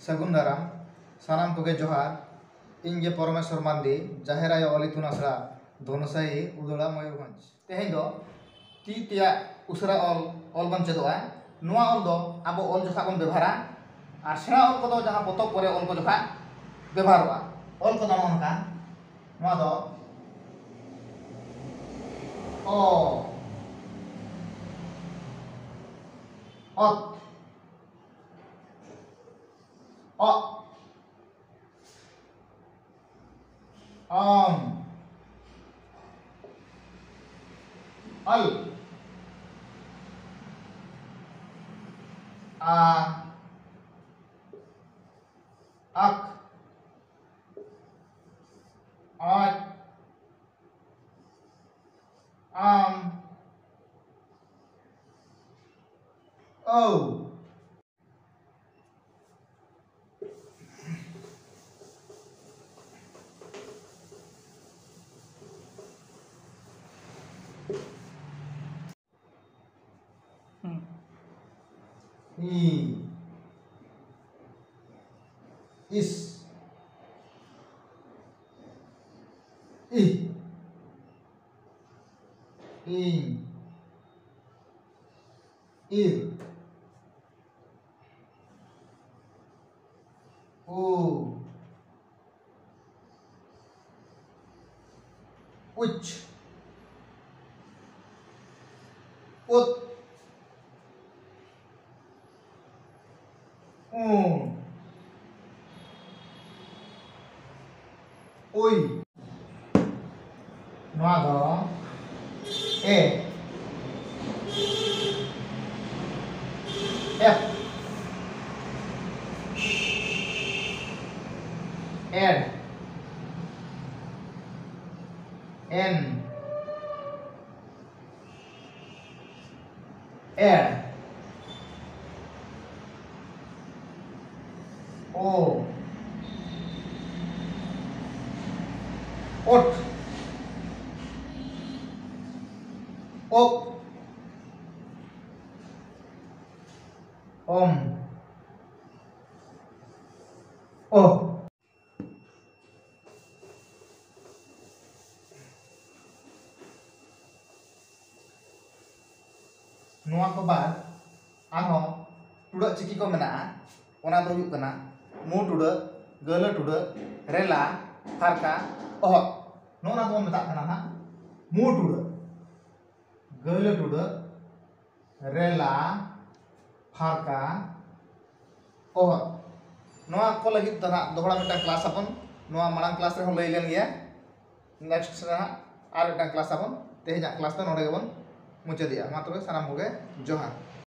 सगुन दाराम सानाम कोगे जोहार इन गे परमेश्वर मानदी जाहेर आयो अली तुन आसरा धनुसाई उदड़ा मयूरभंज तेहें दो ती तिया उसरा ऑल बन चेदोआ नुआ ऑल दो आबो ऑल जोखा बन व्यवहारा और सेना ऑल को दो जहां पोतक करे ऑल को जोखा व्यवहारवा ऑल को दो नका नुआ दो ओ ऑत O Al A Ak At O Is In Ir U Uch Ut Ui Noa do E F N N R O Ot Ok Om O नुआ को बाद आहो टुड़ा चिकी को मेना ओना दो हुयुग कना मु टुड़ा गल टुड़ा रेला फारका ओह नोना दो मेता कना हा मु टुड़ा गल टुड़ा रेला फारका ओह नोआ को लगित तना दोहरा मेटा क्लास अपन नोआ मांग क्लास रे हम लई लेन गया नेक्स्ट से आर मेटा क्लास अपन तेहेजा क्लास तो नोडे गबन मुचादिया मा तबे सानाम कोगे जोहार।